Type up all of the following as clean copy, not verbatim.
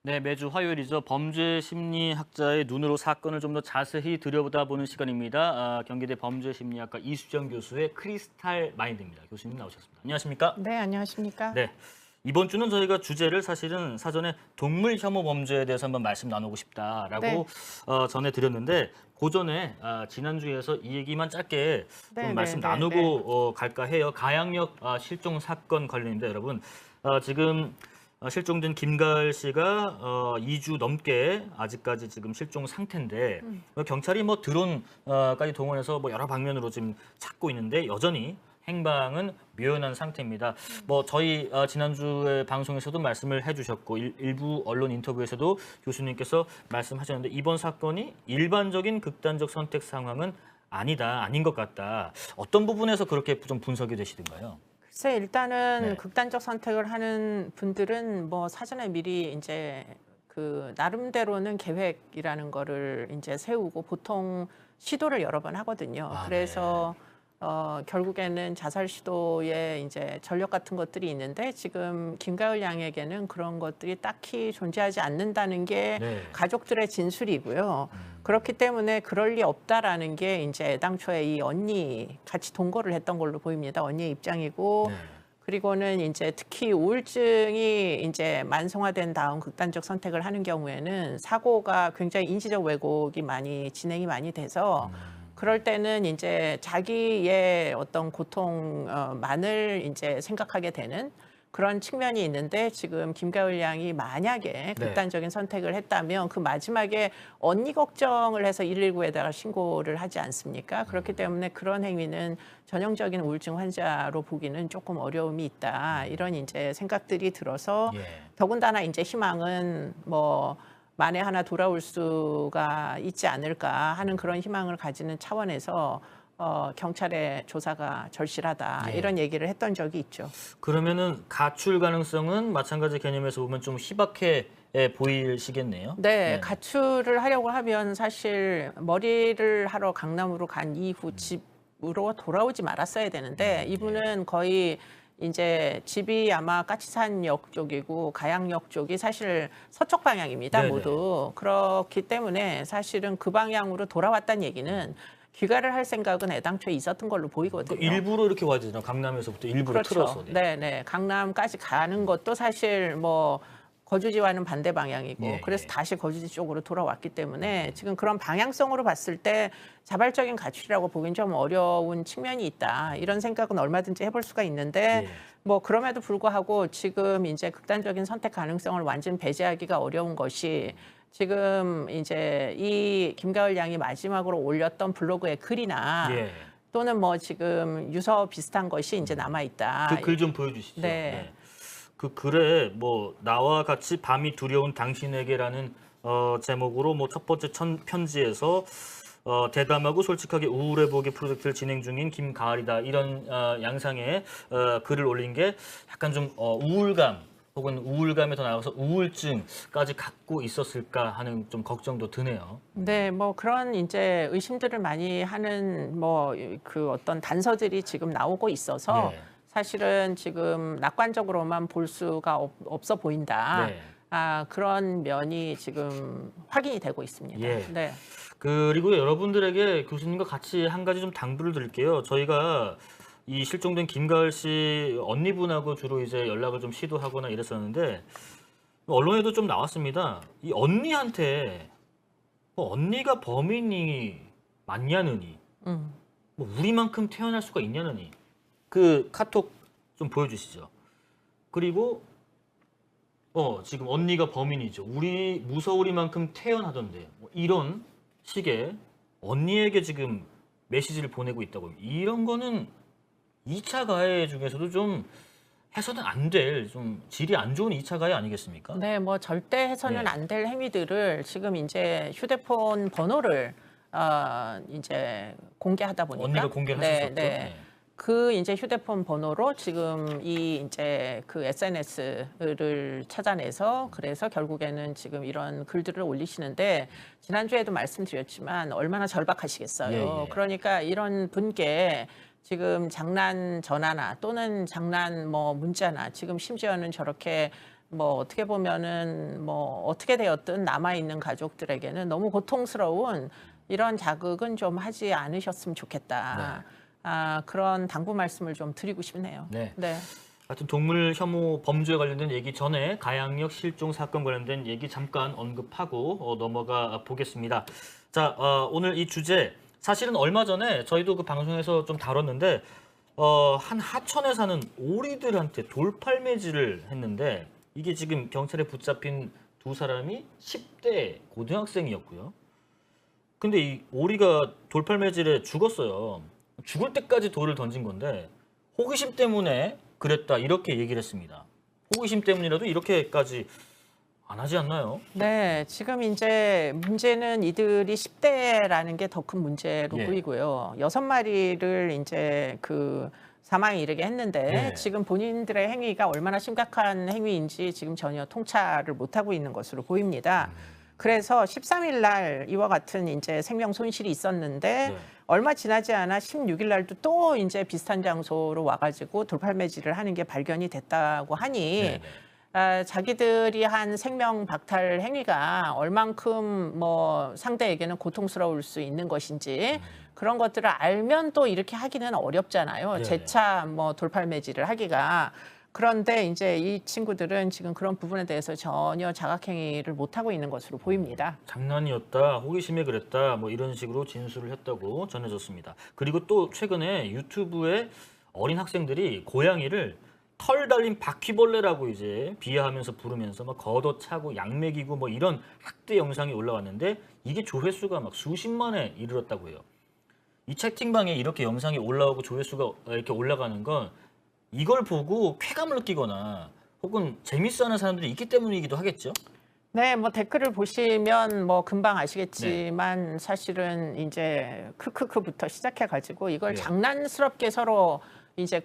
네, 매주 화요일이죠. 범죄 심리학자의 눈으로 사건을 좀 더 자세히 들여다보는 시간입니다. 경기대 범죄심리학과 이수정 교수의 크리스탈 마인드입니다. 교수님 나오셨습니다. 안녕하십니까? 네, 안녕하십니까? 네. 이번 주는 저희가 주제를 사실은 사전에 동물 혐오 범죄에 대해서 한번 말씀 나누고 싶다라고 네. 전해드렸는데 그 전에 지난주에서 이 얘기만 짧게 네, 좀 네, 말씀 네, 나누고 갈까 해요. 가양역 실종 사건 관련입니다, 여러분. 지금 실종된 김가을 씨가 2주 넘게 아직까지 지금 실종 상태인데 경찰이 뭐 드론까지 동원해서 뭐 여러 방면으로 지금 찾고 있는데 여전히 행방은 묘연한 상태입니다. 뭐 저희 지난주에 방송에서도 말씀을 해주셨고 일부 언론 인터뷰에서도 교수님께서 말씀하셨는데 이번 사건이 일반적인 극단적 선택 상황은 아닌 것 같다. 어떤 부분에서 그렇게 좀 분석이 되시던가요? 글쎄, 일단은 네. 극단적 선택을 하는 분들은 뭐 사전에 미리 이제 그 나름대로는 계획이라는 거를 이제 세우고 보통 시도를 여러 번 하거든요. 그래서 결국에는 자살 시도에 이제 전력 같은 것들이 있는데 지금 김가을 양에게는 그런 것들이 딱히 존재하지 않는다는 게 네. 가족들의 진술이고요. 그렇기 때문에 그럴 리 없다라는 게 이제 애당초에 이 언니 같이 동거를 했던 걸로 보입니다. 언니의 입장이고 네. 그리고는 이제 특히 우울증이 이제 만성화된 다음 극단적 선택을 하는 경우에는 사고가 굉장히 인지적 왜곡이 많이 진행이 많이 돼서 그럴 때는 이제 자기의 어떤 고통만을 이제 생각하게 되는 그런 측면이 있는데 지금 김가을 양이 만약에 극단적인 선택을 했다면 그 마지막에 언니 걱정을 해서 119에다가 신고를 하지 않습니까? 그렇기 때문에 그런 행위는 전형적인 우울증 환자로 보기는 조금 어려움이 있다. 이런 이제 생각들이 들어서 더군다나 이제 희망은 뭐 만에 하나 돌아올 수가 있지 않을까 하는 그런 희망을 가지는 차원에서 경찰의 조사가 절실하다 이런 얘기를 했던 적이 있죠. 그러면은 가출 가능성은 마찬가지 개념에서 보면 좀 희박해 보이시겠네요. 네, 가출을 하려고 하면 사실 머리를 하러 강남으로 간 이후 집으로 돌아오지 말았어야 되는데 이분은 거의 이제 집이 아마 까치산역 쪽이고 가양역 쪽이 사실 서쪽 방향입니다, 네네. 모두. 그렇기 때문에 사실은 그 방향으로 돌아왔다는 얘기는 귀가를 할 생각은 애당초에 있었던 걸로 보이거든요. 일부러 이렇게 와야 되잖아요. 강남에서부터 일부러 틀어서. 그렇죠. 네, 네. 강남까지 가는 것도 사실 뭐 거주지와는 반대 방향이고 그래서 다시 거주지 쪽으로 돌아왔기 때문에 지금 그런 방향성으로 봤을 때 자발적인 가출이라고 보기는 좀 어려운 측면이 있다. 이런 생각은 얼마든지 해볼 수가 있는데 뭐 그럼에도 불구하고 지금 이제 극단적인 선택 가능성을 완전 배제하기가 어려운 것이 지금 이제 이 김가을 양이 마지막으로 올렸던 블로그의 글이나 또는 뭐 지금 유서 비슷한 것이 이제 남아 있다. 그 글 좀 보여주시죠. 네. 그 글에 뭐 나와 같이 밤이 두려운 당신에게라는 제목으로 뭐 첫 번째 편지에서 대담하고 솔직하게 우울해 보기 프로젝트를 진행 중인 김가을이다 이런 양상의 글을 올린 게 약간 좀 우울감 혹은 우울감에 더 나아가서 우울증까지 갖고 있었을까 하는 좀 걱정도 드네요. 네, 뭐 그런 이제 의심들을 많이 하는 뭐 그 어떤 단서들이 지금 나오고 있어서 사실은 지금 낙관적으로만 볼 수가 없어 보인다. 그런 면이 지금 확인이 되고 있습니다. 네. 그리고 여러분들에게 교수님과 같이 한 가지 좀 당부를 드릴게요. 저희가 이 실종된 김가을 씨 언니분하고 주로 이제 연락을 좀 시도하거나 이랬었는데 언론에도 좀 나왔습니다. 이 언니한테 뭐 언니가 범인이 맞냐느니, 뭐 우리만큼 태어날 수가 있냐느니 그 카톡 좀 보여주시죠. 그리고 지금 언니가 범인이죠. 우리 무서우리만큼 태어나던데 뭐 이런 식의 언니에게 지금 메시지를 보내고 있다고. 이런 거는 2차 가해 중에서도 좀 해서는 안 될 좀 질이 안 좋은 2차 가해 아니겠습니까? 네, 뭐 절대 해서는 안 될 행위들을 지금 이제 휴대폰 번호를 이제 공개하다 보니까 언니가 공개를 하셨었죠. 그 이제 휴대폰 번호로 지금 이 이제 그 SNS를 찾아내서 그래서 결국에는 지금 이런 글들을 올리시는데 지난주에도 말씀드렸지만 얼마나 절박하시겠어요. 그러니까 이런 분께 지금 장난 전화나 또는 장난 뭐 문자나 지금 심지어는 저렇게 뭐 어떻게 보면은 뭐 어떻게 되었든 남아 있는 가족들에게는 너무 고통스러운 이런 자극은 좀 하지 않으셨으면 좋겠다. 그런 당부 말씀을 좀 드리고 싶네요. 네. 네. 하여튼 동물 혐오 범죄에 관련된 얘기 전에 가양역 실종 사건 관련된 얘기 잠깐 언급하고 넘어가 보겠습니다. 자, 오늘 이 주제 사실은 얼마 전에 저희도 그 방송에서 좀 다뤘는데 한 하천에 사는 오리들한테 돌팔매질을 했는데 이게 지금 경찰에 붙잡힌 두 사람이 10대 고등학생이었고요. 근데 이 오리가 돌팔매질에 죽었어요. 죽을 때까지 돌을 던진 건데 호기심 때문에 그랬다 이렇게 얘기를 했습니다. 호기심 때문이라도 이렇게까지 안 하지 않나요? 네, 지금 이제 문제는 이들이 10대라는 게 더 큰 문제로 예. 보이고요. 6마리를 이제 그 사망에 이르게 했는데 예. 지금 본인들의 행위가 얼마나 심각한 행위인지 지금 전혀 통찰을 못하고 있는 것으로 보입니다. 그래서 13일 날 이와 같은 이제 생명 손실이 있었는데 네. 얼마 지나지 않아 16일 날도 또 이제 비슷한 장소로 와가지고 돌팔매질을 하는 게 발견이 됐다고 하니 네, 자기들이 한 생명 박탈 행위가 얼만큼 뭐 상대에게는 고통스러울 수 있는 것인지 그런 것들을 알면 또 이렇게 하기는 어렵잖아요. 네네. 재차 뭐 돌팔매질을 하기가. 그런데 이제 이 친구들은 지금 그런 부분에 대해서 전혀 자각행위를 못하고 있는 것으로 보입니다. 장난이었다, 호기심에 그랬다, 뭐 이런 식으로 진술을 했다고 전해졌습니다. 그리고 또 최근에 유튜브에 어린 학생들이 고양이를 털 달린 바퀴벌레라고 이제 비하하면서 부르면서 막 걷어차고 약 먹이고 뭐 이런 학대 영상이 올라왔는데 이게 조회수가 막 수십만에 이르렀다고 해요. 이 채팅방에 이렇게 영상이 올라오고 조회수가 이렇게 올라가는 건 이걸 보고 쾌감을 느끼거나 혹은 재밌어하는 사람들이 있기 때문이기도 하겠죠. 네, 뭐 댓글을 보시면 뭐 금방 아시겠지만 사실은 이제 크크크부터 시작해 가지고 이걸 네. 장난스럽게 서로 이제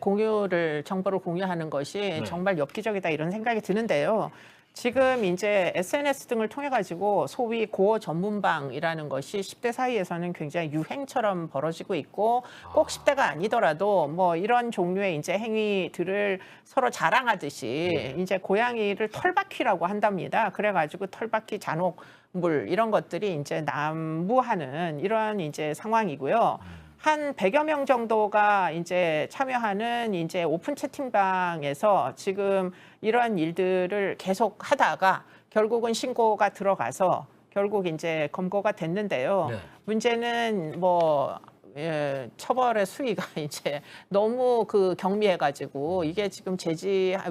정보를 공유하는 것이 정말 엽기적이다 이런 생각이 드는데요. 지금 이제 SNS 등을 통해 가지고 소위 고어 전문방이라는 것이 10대 사이에서는 굉장히 유행처럼 벌어지고 있고 꼭 10대가 아니더라도 뭐 이런 종류의 이제 행위들을 서로 자랑하듯이 이제 고양이를 털바퀴라고 한답니다. 그래 가지고 털바퀴 잔혹물 이런 것들이 이제 난무하는 이런 이제 상황이고요. 한 100여 명 정도가 이제 참여하는 이제 오픈 채팅방에서 지금 이러한 일들을 계속 하다가 결국은 신고가 들어가서 결국 이제 검거가 됐는데요. 네. 문제는 뭐 처벌의 수위가 이제 너무 그 경미해가지고 이게 지금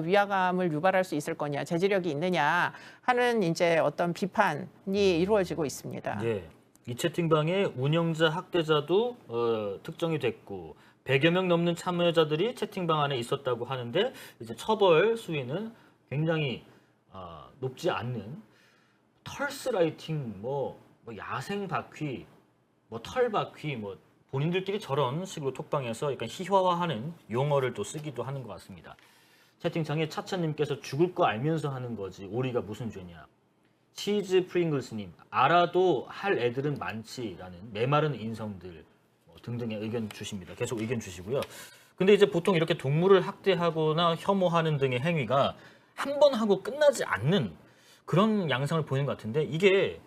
위화감을 유발할 수 있을 거냐, 제지력이 있느냐 하는 이제 어떤 비판이 이루어지고 있습니다. 예. 이 채팅방에 운영자, 학대자도 특정이 됐고 100여 명 넘는 참여자들이 채팅방 안에 있었다고 하는데 이제 처벌 수위는 굉장히 높지 않는 털스라이팅, 뭐 야생 바퀴, 뭐 털바퀴, 뭐 본인들끼리 저런 식으로 톡방에서 약간 희화화하는 용어를 또 쓰기도 하는 것 같습니다. 채팅창에 차차님께서 죽을 거 알면서 하는 거지 오리가 무슨 죄냐. 치즈 프링글스님, 알아도 할 애들은 많지라는 메마른 인성들 등등의 의견 주십니다. 계속 의견 주시고요. 근데 이제 보통 이렇게 동물을 학대하거나 혐오하는 등의 행위가 한 번 하고 끝나지 않는 그런 양상을 보이는 것 같은데 이게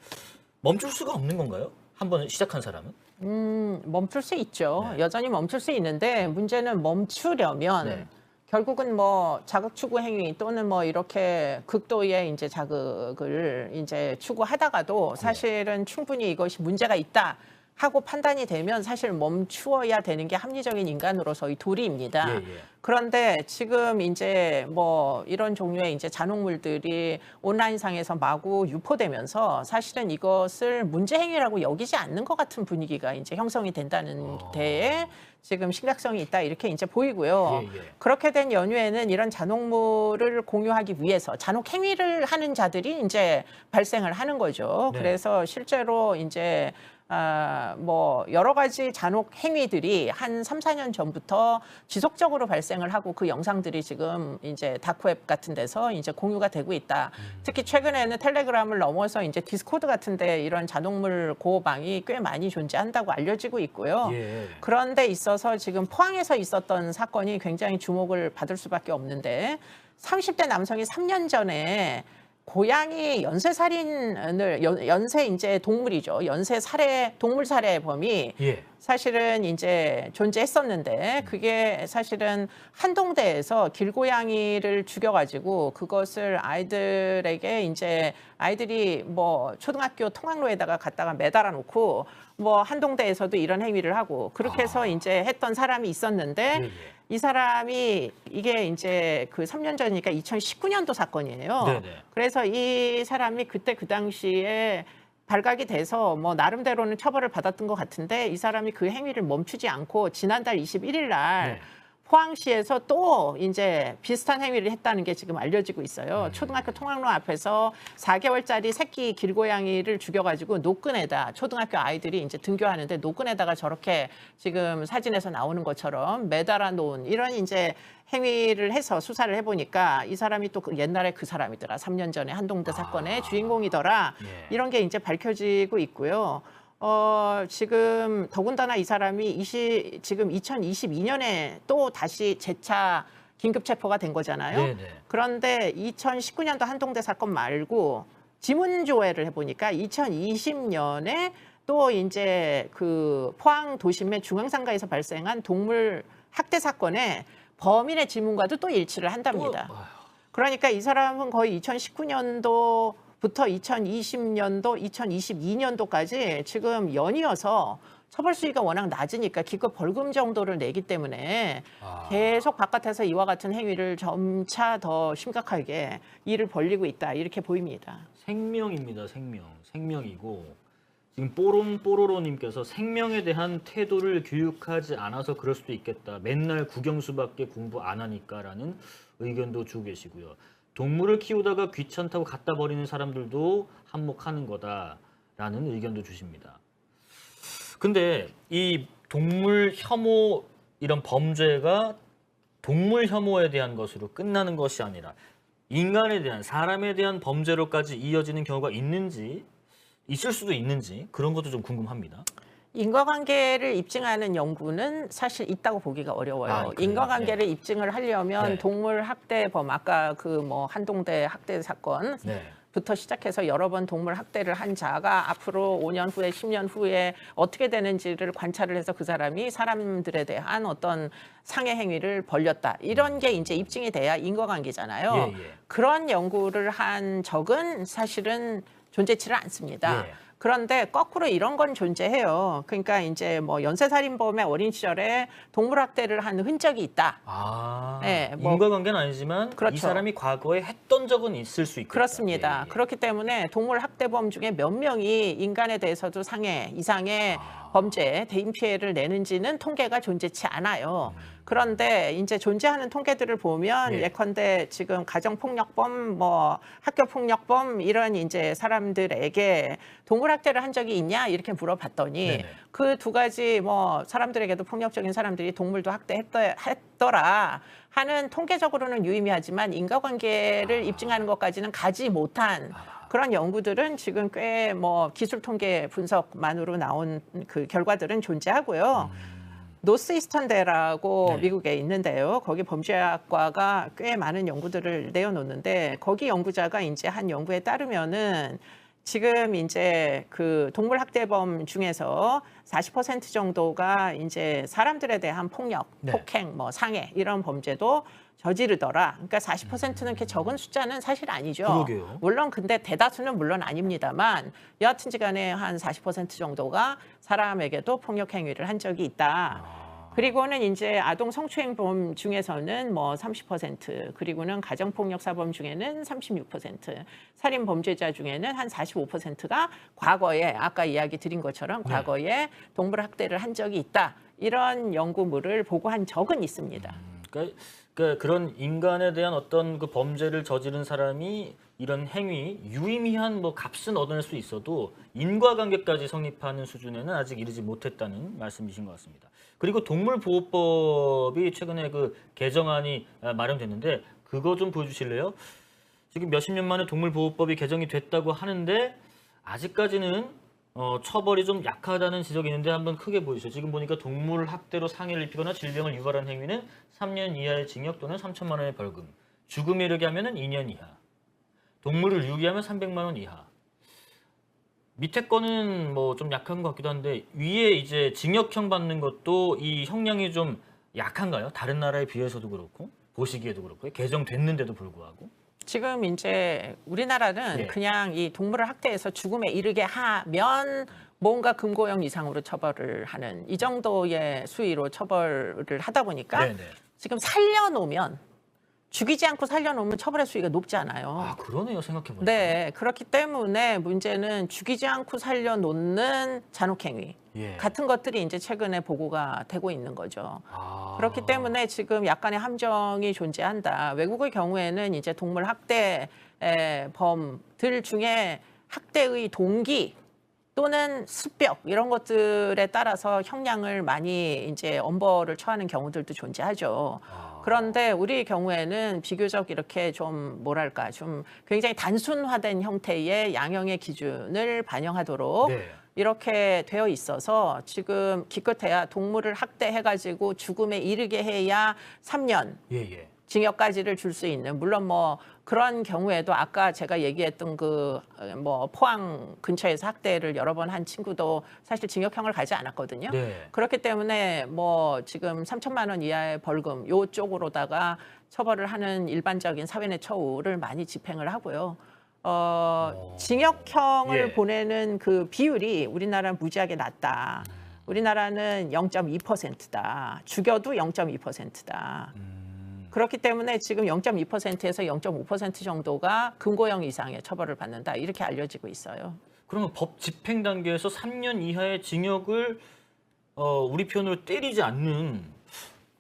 멈출 수가 없는 건가요? 한 번 시작한 사람은? 멈출 수 있죠. 네. 여전히 멈출 수 있는데 문제는 멈추려면 네. 결국은 뭐 자극 추구 행위 또는 뭐 이렇게 극도의 이제 자극을 이제 추구하다가도 사실은 충분히 이것이 문제가 있다 하고 판단이 되면 사실 멈추어야 되는 게 합리적인 인간으로서의 도리입니다. 예. 그런데 지금 이제 뭐 이런 종류의 이제 잔혹물들이 온라인상에서 마구 유포되면서 사실은 이것을 문제 행위라고 여기지 않는 것 같은 분위기가 이제 형성이 된다는 데에 지금 심각성이 있다 이렇게 이제 보이고요. 예. 그렇게 된 연유에는 이런 잔혹물을 공유하기 위해서 잔혹 행위를 하는 자들이 이제 발생을 하는 거죠. 네. 그래서 실제로 이제 뭐 여러 가지 잔혹 행위들이 한 3, 4년 전부터 지속적으로 발생을 하고 그 영상들이 지금 이제 다크웹 같은 데서 이제 공유가 되고 있다. 특히 최근에는 텔레그램을 넘어서 이제 디스코드 같은 데 이런 잔혹물 고방이 꽤 많이 존재한다고 알려지고 있고요. 예. 그런 데 있어서 지금 포항에서 있었던 사건이 굉장히 주목을 받을 수밖에 없는데 30대 남성이 3년 전에 고양이 연쇄살인을 연쇄 이제 동물이죠. 연쇄 살해 동물 살해범이 예. 사실은 이제 존재했었는데 그게 사실은 한동대에서 길고양이를 죽여가지고 그것을 아이들에게 이제 아이들이 뭐 초등학교 통학로에다가 갖다가 매달아 놓고 뭐 한동대에서도 이런 행위를 하고 그렇게 해서 이제 했던 사람이 있었는데 예, 예. 이 사람이 이게 이제 그 3년 전이니까 2019년도 사건이에요. 네네. 그래서 이 사람이 그때 그 당시에 발각이 돼서 뭐 나름대로는 처벌을 받았던 것 같은데 이 사람이 그 행위를 멈추지 않고 지난달 21일 날 네. 포항시에서 또 이제 비슷한 행위를 했다는 게 지금 알려지고 있어요. 초등학교 통학로 앞에서 4개월짜리 새끼 길고양이를 죽여가지고 노끈에다 초등학교 아이들이 이제 등교하는데 노끈에다가 저렇게 지금 사진에서 나오는 것처럼 매달아 놓은 이런 이제 행위를 해서 수사를 해보니까 이 사람이 또 옛날에 그 사람이더라. 3년 전에 한동대 사건의 주인공이더라. 예. 이런 게 이제 밝혀지고 있고요. 지금 더군다나 이 사람이 지금 2022년에 또 다시 재차 긴급 체포가 된 거잖아요. 네네. 그런데 2019년도 한동대 사건 말고 지문조회를 해보니까 2020년에 또 이제 그 포항 도심의 중앙상가에서 발생한 동물 학대 사건에 범인의 지문과도 또 일치를 한답니다. 그러니까 이 사람은 거의 2019년도부터 2020년도, 2022년도까지 지금 연이어서 처벌 수위가 워낙 낮으니까 기껏 벌금 정도를 내기 때문에 계속 바깥에서 이와 같은 행위를 점차 더 심각하게 일을 벌리고 있다 이렇게 보입니다. 생명입니다. 생명이고 지금 뽀로로님께서 생명에 대한 태도를 교육하지 않아서 그럴 수도 있겠다. 맨날 국영수밖에 공부 안 하니까라는 의견도 주고 계시고요. 동물을 키우다가 귀찮다고 갖다 버리는 사람들도 한몫하는 거다라는 의견도 주십니다. 근데 이 동물 혐오 이런 범죄가 동물 혐오에 대한 것으로 끝나는 것이 아니라 인간에 대한 사람에 대한 범죄로까지 이어지는 경우가 있을 수도 있는지 그런 것도 좀 궁금합니다. 인과관계를 입증하는 연구는 사실 있다고 보기가 어려워요. 그래요? 인과관계를 입증을 하려면 네. 동물 학대범 아까 그 뭐 한동대 학대 사건 네. 부터 시작해서 여러 번 동물 학대를 한 자가 앞으로 5년 후에 10년 후에 어떻게 되는지를 관찰을 해서 그 사람이 사람들에 대한 어떤 상해 행위를 벌였다. 이런 게 이제 입증이 돼야 인과관계잖아요. 예. 그런 연구를 한 적은 사실은 존재치를 않습니다. 예. 그런데 거꾸로 이런 건 존재해요. 그러니까 이제 뭐 연쇄살인범의 어린 시절에 동물 학대를 한 흔적이 있다. 네, 뭐 인과관계는 아니지만 이 그렇죠. 사람이 과거에 했던 적은 있을 수 있겠다. 그렇습니다. 예. 그렇기 때문에 동물 학대범 중에 몇 명이 인간에 대해서도 상해 이상의 범죄, 대인 피해를 내는지는 통계가 존재치 않아요. 그런데 이제 존재하는 통계들을 보면 예. 예컨대 지금 가정폭력범, 뭐 학교폭력범 이런 이제 사람들에게 동물 학대를 한 적이 있냐 이렇게 물어봤더니 네네. 그 두 가지 뭐 사람들에게도 폭력적인 사람들이 동물도 학대했더라 하는 통계적으로는 유의미하지만 인과관계를 입증하는 것까지는 가지 못한 그런 연구들은 지금 꽤 뭐 기술 통계 분석만으로 나온 그 결과들은 존재하고요. 노스이스턴대라고 네. 미국에 있는데요. 거기 범죄학과가 꽤 많은 연구들을 내어놓는데 거기 연구자가 이제 한 연구에 따르면은 지금 이제 그 동물 학대범 중에서 40% 정도가 이제 사람들에 대한 폭력, 네. 폭행, 뭐 상해 이런 범죄도 저지르더라. 그러니까 40%는 이렇게 적은 숫자는 사실 아니죠. 그러게요. 물론 근데 대다수는 물론 아닙니다만 여하튼지간에 한 40% 정도가 사람에게도 폭력 행위를 한 적이 있다. 그리고는 이제 아동 성추행범 중에서는 뭐 30%, 그리고는 가정폭력 사범 중에는 36%, 살인 범죄자 중에는 한 45%가 과거에 아까 이야기 드린 것처럼 과거에 동물 학대를 한 적이 있다. 이런 연구물을 보고한 적은 있습니다. 그러니까 그런 인간에 대한 어떤 그 범죄를 저지른 사람이 이런 행위 유의미한 뭐 값은 얻어낼 수 있어도 인과관계까지 성립하는 수준에는 아직 이르지 못했다는 말씀이신 것 같습니다. 그리고 동물보호법이 최근에 그 개정안이 마련됐는데 그거 좀 보여주실래요? 지금 몇십 년 만에 동물보호법이 개정이 됐다고 하는데 아직까지는 처벌이 좀 약하다는 지적이 있는데 한번 크게 보여주세요. 지금 보니까 동물 학대로 상해를 입히거나 질병을 유발한 행위는 3년 이하의 징역 또는 3천만 원의 벌금. 죽음에 이르게 하면은 2년 이하, 동물을 유기하면 300만 원 이하. 밑에 거는 뭐 좀 약한 것 같기도 한데 위에 이제 징역형 받는 것도 이 형량이 좀 약한가요? 다른 나라에 비해서도 그렇고 보시기에도 그렇고 개정됐는데도 불구하고. 지금 이제 우리나라는 예. 그냥 이 동물을 학대해서 죽음에 이르게 하면 뭔가 금고형 이상으로 처벌을 하는 이 정도의 수위로 처벌을 하다 보니까 네네. 지금 살려놓으면 죽이지 않고 살려놓으면 처벌의 수위가 높지 않아요. 아 그러네요 생각해보니까. 네, 그렇기 때문에 문제는 죽이지 않고 살려놓는 잔혹행위 예. 같은 것들이 이제 최근에 보고가 되고 있는 거죠. 아. 그렇기 때문에 지금 약간의 함정이 존재한다. 외국의 경우에는 이제 동물 학대 범들 중에 학대의 동기 또는 습벽 이런 것들에 따라서 형량을 많이 이제 엄벌을 처하는 경우들도 존재하죠. 그런데 우리 경우에는 비교적 이렇게 좀 뭐랄까 좀 굉장히 단순화된 형태의 양형의 기준을 반영하도록 네. 이렇게 되어 있어서 지금 기껏해야 동물을 학대해가지고 죽음에 이르게 해야 3년 예예. 징역까지를 줄 수 있는 물론 뭐 그런 경우에도 아까 제가 얘기했던 그 뭐 포항 근처에서 학대를 여러 번 한 친구도 사실 징역형을 가지 않았거든요. 네. 그렇기 때문에 뭐 지금 3천만 원 이하의 벌금 요쪽으로다가 처벌을 하는 일반적인 사회내 처우를 많이 집행을 하고요. 징역형을 예. 보내는 그 비율이 우리나라는 무지하게 낮다. 우리나라는 0.2%다. 죽여도 0.2%다. 그렇기 때문에 지금 0.2%에서 0.5% 정도가 금고형 이상의 처벌을 받는다. 이렇게 알려지고 있어요. 그러면 법 집행 단계에서 3년 이하의 징역을 우리 편으로 때리지 않는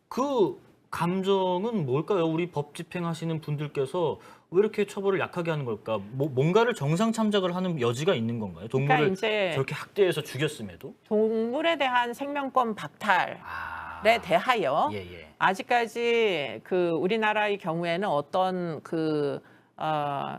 그 감정은 뭘까요? 우리 법 집행하시는 분들께서 왜 이렇게 처벌을 약하게 하는 걸까? 뭔가를 정상 참작을 하는 여지가 있는 건가요? 동물을 그러니까 이제 저렇게 학대해서 죽였음에도? 동물에 대한 생명권 박탈에 대하여 예예. 아직까지 그 우리나라의 경우에는 어떤 그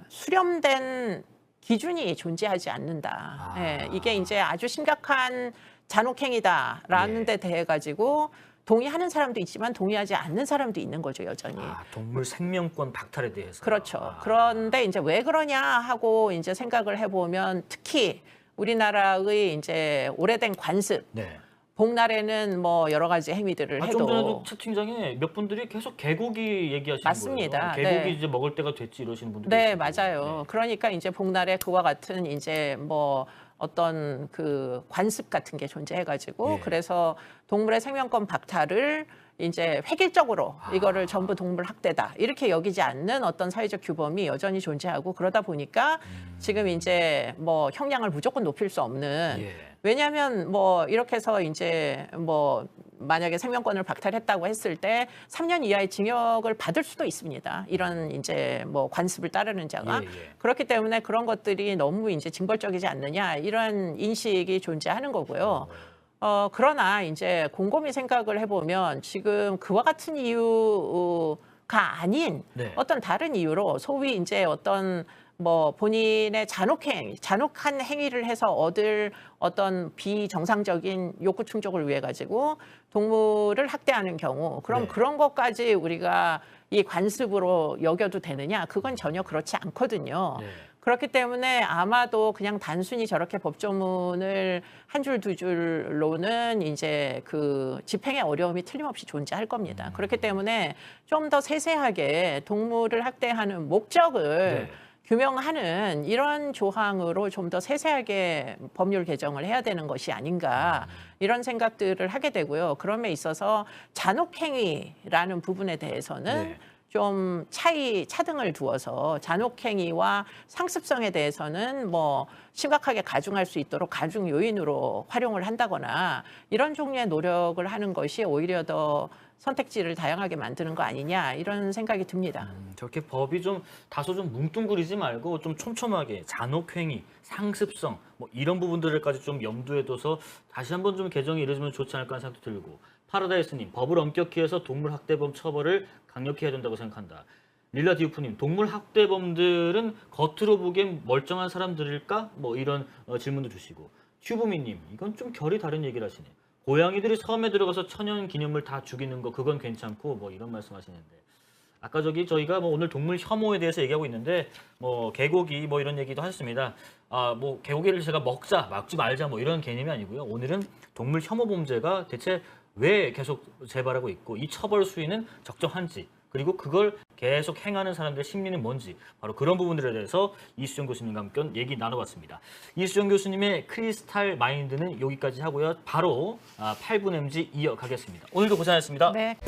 수렴된 기준이 존재하지 않는다. 예, 이게 이제 아주 심각한 잔혹행위다라는 예. 데 대해 가지고 동의하는 사람도 있지만 동의하지 않는 사람도 있는 거죠, 여전히. 동물 생명권 박탈에 대해서. 그렇죠. 그런데 이제 왜 그러냐 하고 이제 생각을 해보면 특히 우리나라의 이제 오래된 관습, 네. 복날에는 뭐 여러 가지 행위들을 좀 해도 전에도 채팅장에 몇 분들이 계속 개고기 얘기하시는 맞습니다. 거예요. 개고기 네. 이제 먹을 때가 됐지 이러시는 분들이 네, 계시고. 맞아요. 그러니까 이제 복날에 그와 같은 이제 뭐 어떤 그 관습 같은 게 존재해가지고 예. 그래서 동물의 생명권 박탈을 이제 획일적으로 이거를 전부 동물 학대다 이렇게 여기지 않는 어떤 사회적 규범이 여전히 존재하고 그러다 보니까 지금 이제 뭐 형량을 무조건 높일 수 없는 예. 왜냐하면 뭐 이렇게 해서 이제 뭐 만약에 생명권을 박탈했다고 했을 때 3년 이하의 징역을 받을 수도 있습니다. 이런 이제 뭐 관습을 따르는 자가 예, 예. 그렇기 때문에 그런 것들이 너무 이제 징벌적이지 않느냐 이런 인식이 존재하는 거고요. 그러나 이제 곰곰이 생각을 해보면 지금 그와 같은 이유가 아닌 네. 어떤 다른 이유로 소위 이제 어떤 뭐 본인의 잔혹한 행위를 해서 얻을 어떤 비정상적인 욕구 충족을 위해 가지고 동물을 학대하는 경우 그럼 네. 그런 것까지 우리가 이 관습으로 여겨도 되느냐? 그건 전혀 그렇지 않거든요. 네. 그렇기 때문에 아마도 그냥 단순히 저렇게 법조문을 한 줄 두 줄로는 이제 그 집행의 어려움이 틀림없이 존재할 겁니다. 그렇기 때문에 좀 더 세세하게 동물을 학대하는 목적을 네. 규명하는 이런 조항으로 좀 더 세세하게 법률 개정을 해야 되는 것이 아닌가 이런 생각들을 하게 되고요. 그럼에 있어서 잔혹행위라는 부분에 대해서는 네. 좀 차등을 두어서 잔혹행위와 상습성에 대해서는 뭐 심각하게 가중할 수 있도록 가중 요인으로 활용을 한다거나 이런 종류의 노력을 하는 것이 오히려 더 선택지를 다양하게 만드는 거 아니냐 이런 생각이 듭니다. 저렇게 법이 좀 다소 좀 뭉뚱그리지 말고 좀 촘촘하게 잔혹행위, 상습성 뭐 이런 부분들까지 좀 염두에 둬서 다시 한번 좀 개정이 이루어지면 좋지 않을까 하는 생각도 들고 파라다이스님 법을 엄격히 해서 동물 학대범 처벌을 강력히 해야 된다고 생각한다. 릴라 디우프님 동물 학대범들은 겉으로 보기엔 멀쩡한 사람들일까? 뭐 이런 질문도 주시고 튜브미님 이건 좀 결이 다른 얘기를 하시네. 고양이들이 섬에 들어가서 천연 기념물 다 죽이는 거 그건 괜찮고 뭐 이런 말씀하시는데 아까 저희가 뭐 오늘 동물 혐오에 대해서 얘기하고 있는데 뭐 개고기 뭐 이런 얘기도 하셨습니다. 뭐 개고기를 제가 먹지 말자 뭐 이런 개념이 아니고요. 오늘은 동물 혐오 범죄가 대체 왜 계속 재발하고 있고 이 처벌 수위는 적정한지 그리고 그걸 계속 행하는 사람들의 심리는 뭔지 바로 그런 부분들에 대해서 이수정 교수님과 함께 얘기 나눠봤습니다. 이수정 교수님의 크리스탈 마인드는 여기까지 하고요. 바로 8분 MG 이어가겠습니다. 오늘도 고생하셨습니다. 네.